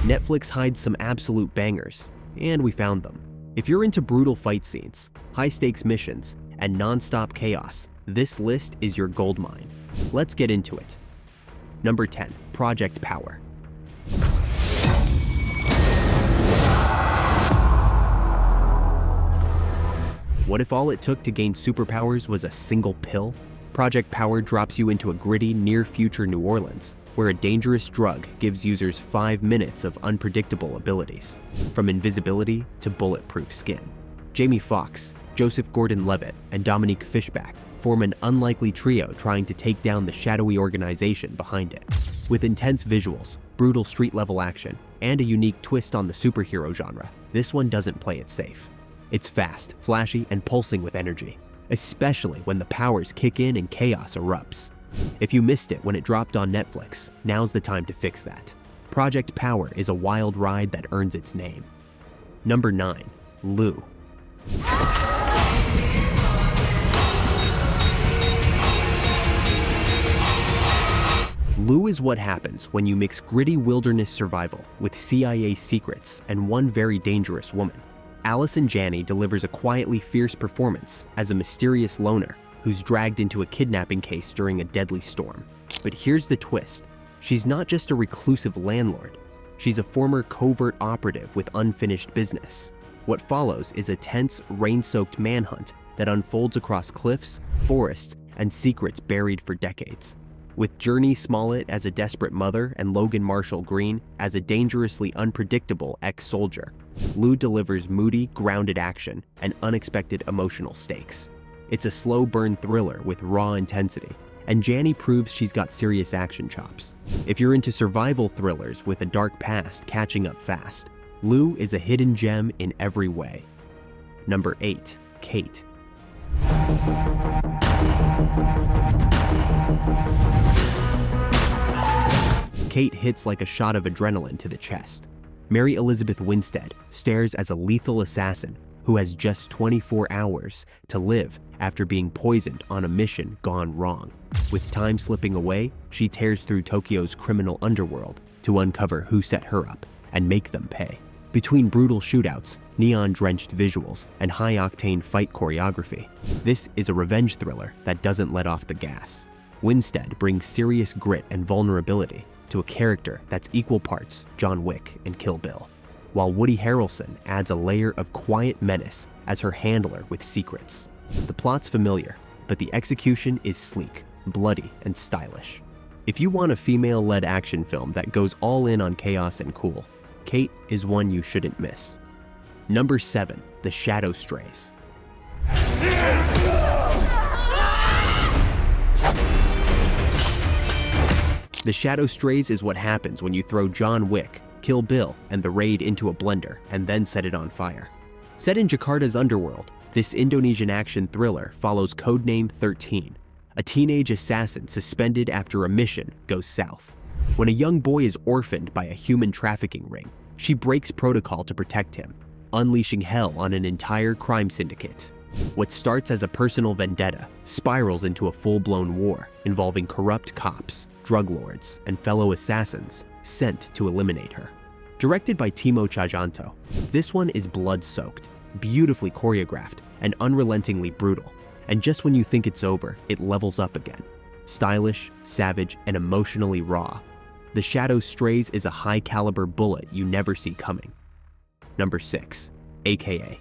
Netflix hides some absolute bangers, and we found them. If you're into brutal fight scenes, high-stakes missions, and non-stop chaos, this list is your goldmine. Let's get into it. Number 10. Project Power. What if all it took to gain superpowers was a single pill? Project Power drops you into a gritty, near-future New Orleans, where a dangerous drug gives users 5 minutes of unpredictable abilities, from invisibility to bulletproof skin. Jamie Foxx, Joseph Gordon-Levitt, and Dominique Fishback form an unlikely trio trying to take down the shadowy organization behind it. With intense visuals, brutal street-level action, and a unique twist on the superhero genre, this one doesn't play it safe. It's fast, flashy, and pulsing with energy, especially when the powers kick in and chaos erupts. If you missed it when it dropped on Netflix, now's the time to fix that. Project Power is a wild ride that earns its name. Number 9. Lou. Lou is what happens when you mix gritty wilderness survival with CIA secrets and one very dangerous woman. Allison Janney delivers a quietly fierce performance as a mysterious loner who's dragged into a kidnapping case during a deadly storm. But here's the twist. She's not just a reclusive landlord. She's a former covert operative with unfinished business. What follows is a tense, rain-soaked manhunt that unfolds across cliffs, forests, and secrets buried for decades. With Journey Smollett as a desperate mother and Logan Marshall Green as a dangerously unpredictable ex-soldier, Lou delivers moody, grounded action and unexpected emotional stakes. It's a slow-burn thriller with raw intensity, and Janney proves she's got serious action chops. If you're into survival thrillers with a dark past catching up fast, Lou is a hidden gem in every way. Number 8. Kate. Kate hits like a shot of adrenaline to the chest. Mary Elizabeth Winstead stars as a lethal assassin who has just 24 hours to live after being poisoned on a mission gone wrong. With time slipping away, she tears through Tokyo's criminal underworld to uncover who set her up and make them pay. Between brutal shootouts, neon-drenched visuals, and high-octane fight choreography, this is a revenge thriller that doesn't let off the gas. Winstead brings serious grit and vulnerability to a character that's equal parts John Wick and Kill Bill, while Woody Harrelson adds a layer of quiet menace as her handler with secrets. The plot's familiar, but the execution is sleek, bloody, and stylish. If you want a female-led action film that goes all in on chaos and cool, Kate is one you shouldn't miss. Number 7. The Shadow Strays. The Shadow Strays is what happens when you throw John Wick, Kill Bill, and The Raid into a blender and then set it on fire. Set in Jakarta's underworld, this Indonesian action thriller follows Codename 13, a teenage assassin suspended after a mission goes south. When a young boy is orphaned by a human trafficking ring, she breaks protocol to protect him, unleashing hell on an entire crime syndicate. What starts as a personal vendetta spirals into a full-blown war involving corrupt cops, drug lords, and fellow assassins sent to eliminate her. Directed by Timo Tjahjanto, this one is blood-soaked, beautifully choreographed, and unrelentingly brutal. And just when you think it's over, it levels up again. Stylish, savage, and emotionally raw, The Shadow Strays is a high-caliber bullet you never see coming. Number 6. AKA.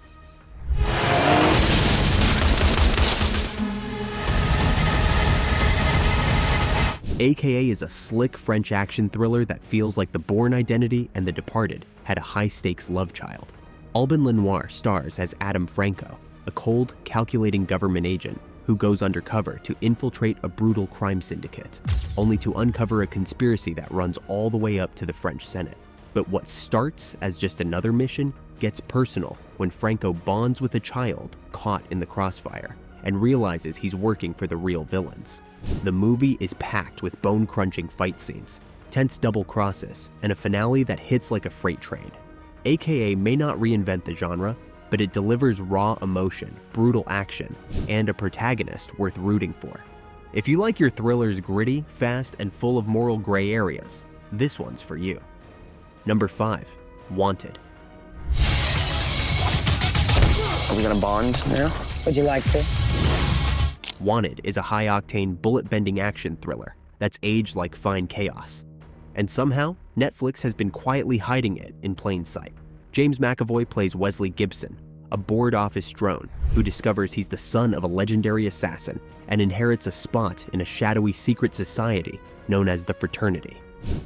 AKA is a slick French action thriller that feels like The Bourne Identity and The Departed had a high-stakes love child. Alban Lenoir stars as Adam Franco, a cold, calculating government agent who goes undercover to infiltrate a brutal crime syndicate, only to uncover a conspiracy that runs all the way up to the French Senate. But what starts as just another mission gets personal when Franco bonds with a child caught in the crossfire and realizes he's working for the real villains. The movie is packed with bone-crunching fight scenes, tense double crosses, and a finale that hits like a freight train. AKA may not reinvent the genre, but it delivers raw emotion, brutal action, and a protagonist worth rooting for. If you like your thrillers gritty, fast, and full of moral gray areas, this one's for you. Number 5. Wanted. Are we gonna bond now? Would you like to? Wanted is a high-octane, bullet-bending action thriller that's aged like fine chaos. And somehow, Netflix has been quietly hiding it in plain sight. James McAvoy plays Wesley Gibson, a board-office drone who discovers he's the son of a legendary assassin and inherits a spot in a shadowy secret society known as the Fraternity.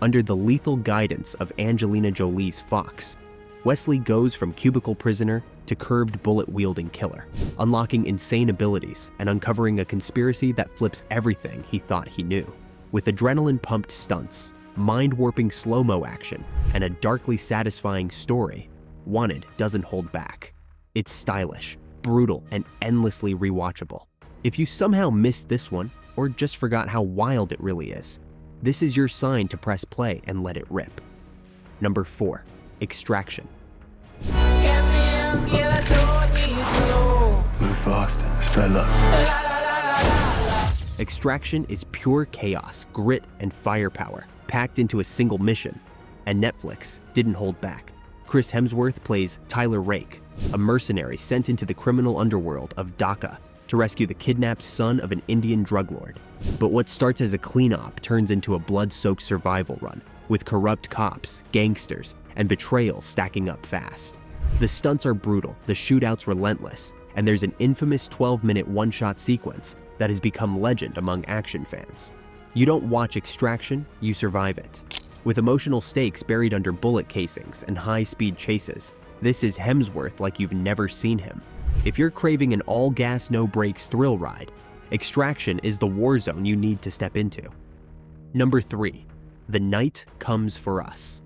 Under the lethal guidance of Angelina Jolie's Fox, Wesley goes from cubicle prisoner to curved bullet-wielding killer, unlocking insane abilities and uncovering a conspiracy that flips everything he thought he knew. With adrenaline-pumped stunts, mind-warping slow-mo action, and a darkly satisfying story, Wanted doesn't hold back. It's stylish, brutal, and endlessly rewatchable. If you somehow missed this one, or just forgot how wild it really is, this is your sign to press play and let it rip. Number 4. Extraction. Move fast, stay low. Extraction is pure chaos, grit, and firepower, packed into a single mission, and Netflix didn't hold back. Chris Hemsworth plays Tyler Rake, a mercenary sent into the criminal underworld of Dhaka to rescue the kidnapped son of an Indian drug lord. But what starts as a cleanup turns into a blood-soaked survival run, with corrupt cops, gangsters, and betrayals stacking up fast. The stunts are brutal, the shootouts relentless, and there's an infamous 12-minute one-shot sequence that has become legend among action fans. You don't watch Extraction, you survive it. With emotional stakes buried under bullet casings and high-speed chases, this is Hemsworth like you've never seen him. If you're craving an all-gas, no-brakes thrill ride, Extraction is the war zone you need to step into. Number 3. The Night Comes for Us.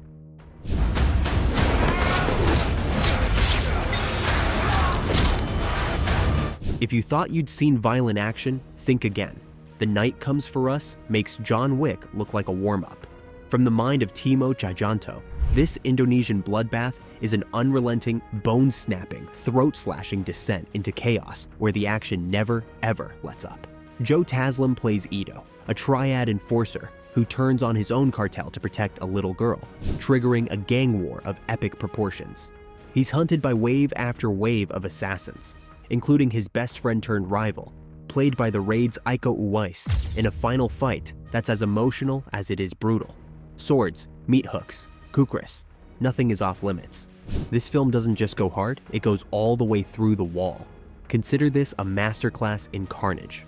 If you thought you'd seen violent action, think again. The Night Comes for Us makes John Wick look like a warm-up. From the mind of Timo Tjahjanto, this Indonesian bloodbath is an unrelenting, bone-snapping, throat-slashing descent into chaos where the action never, ever lets up. Joe Taslim plays Ito, a triad enforcer who turns on his own cartel to protect a little girl, triggering a gang war of epic proportions. He's hunted by wave after wave of assassins, including his best friend turned rival, played by the Raid's Iko Uwais, in a final fight that's as emotional as it is brutal. Swords, meat hooks, kukris, nothing is off limits. This film doesn't just go hard, it goes all the way through the wall. Consider this a masterclass in carnage.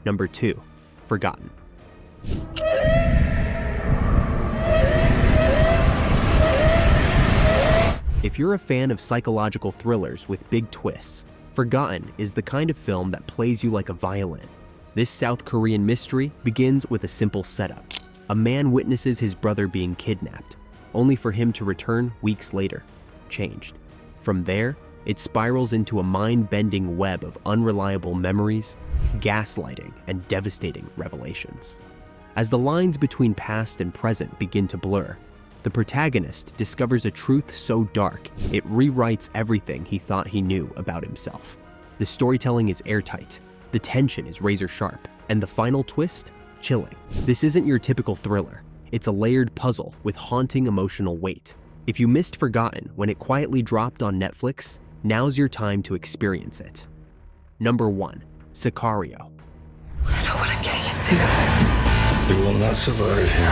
Number 2. Forgotten. If you're a fan of psychological thrillers with big twists, Forgotten is the kind of film that plays you like a violin. This South Korean mystery begins with a simple setup. A man witnesses his brother being kidnapped, only for him to return weeks later, changed. From there, it spirals into a mind-bending web of unreliable memories, gaslighting, and devastating revelations. As the lines between past and present begin to blur, the protagonist discovers a truth so dark, it rewrites everything he thought he knew about himself. The storytelling is airtight, the tension is razor-sharp, and the final twist? Chilling. This isn't your typical thriller. It's a layered puzzle with haunting emotional weight. If you missed Forgotten when it quietly dropped on Netflix, now's your time to experience it. Number 1. Sicario. I know what I'm getting into. You will not survive here.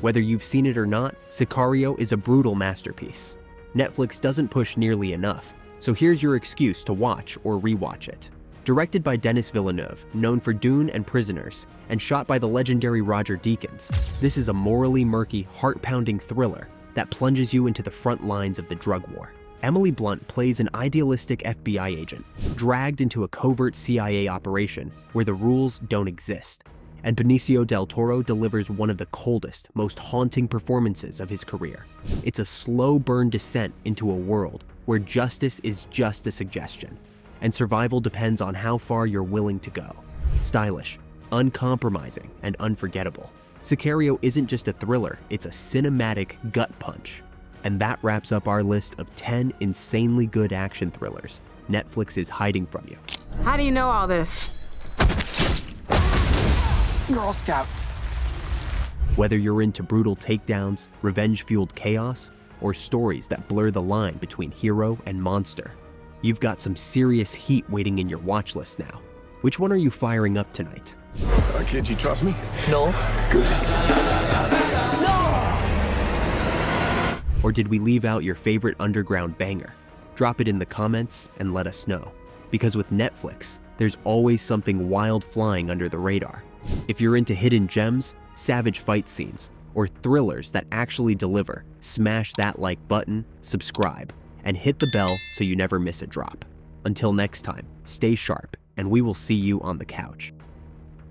Whether you've seen it or not, Sicario is a brutal masterpiece. Netflix doesn't push nearly enough, so here's your excuse to watch or rewatch it. Directed by Denis Villeneuve, known for Dune and Prisoners, and shot by the legendary Roger Deakins, this is a morally murky, heart-pounding thriller that plunges you into the front lines of the drug war. Emily Blunt plays an idealistic FBI agent, dragged into a covert CIA operation where the rules don't exist. And Benicio del Toro delivers one of the coldest, most haunting performances of his career. It's a slow burn descent into a world where justice is just a suggestion, and survival depends on how far you're willing to go. Stylish, uncompromising, and unforgettable. Sicario isn't just a thriller, it's a cinematic gut punch. And that wraps up our list of 10 insanely good action thrillers Netflix is hiding from you. How do you know all this? Girl Scouts. Whether you're into brutal takedowns, revenge-fueled chaos, or stories that blur the line between hero and monster, you've got some serious heat waiting in your watch list now. Which one are you firing up tonight? Kid, you trust me? No. Good. Or did we leave out your favorite underground banger? Drop it in the comments and let us know. Because with Netflix, there's always something wild flying under the radar. If you're into hidden gems, savage fight scenes, or thrillers that actually deliver, smash that like button, subscribe, and hit the bell so you never miss a drop. Until next time, stay sharp, and we will see you on the couch.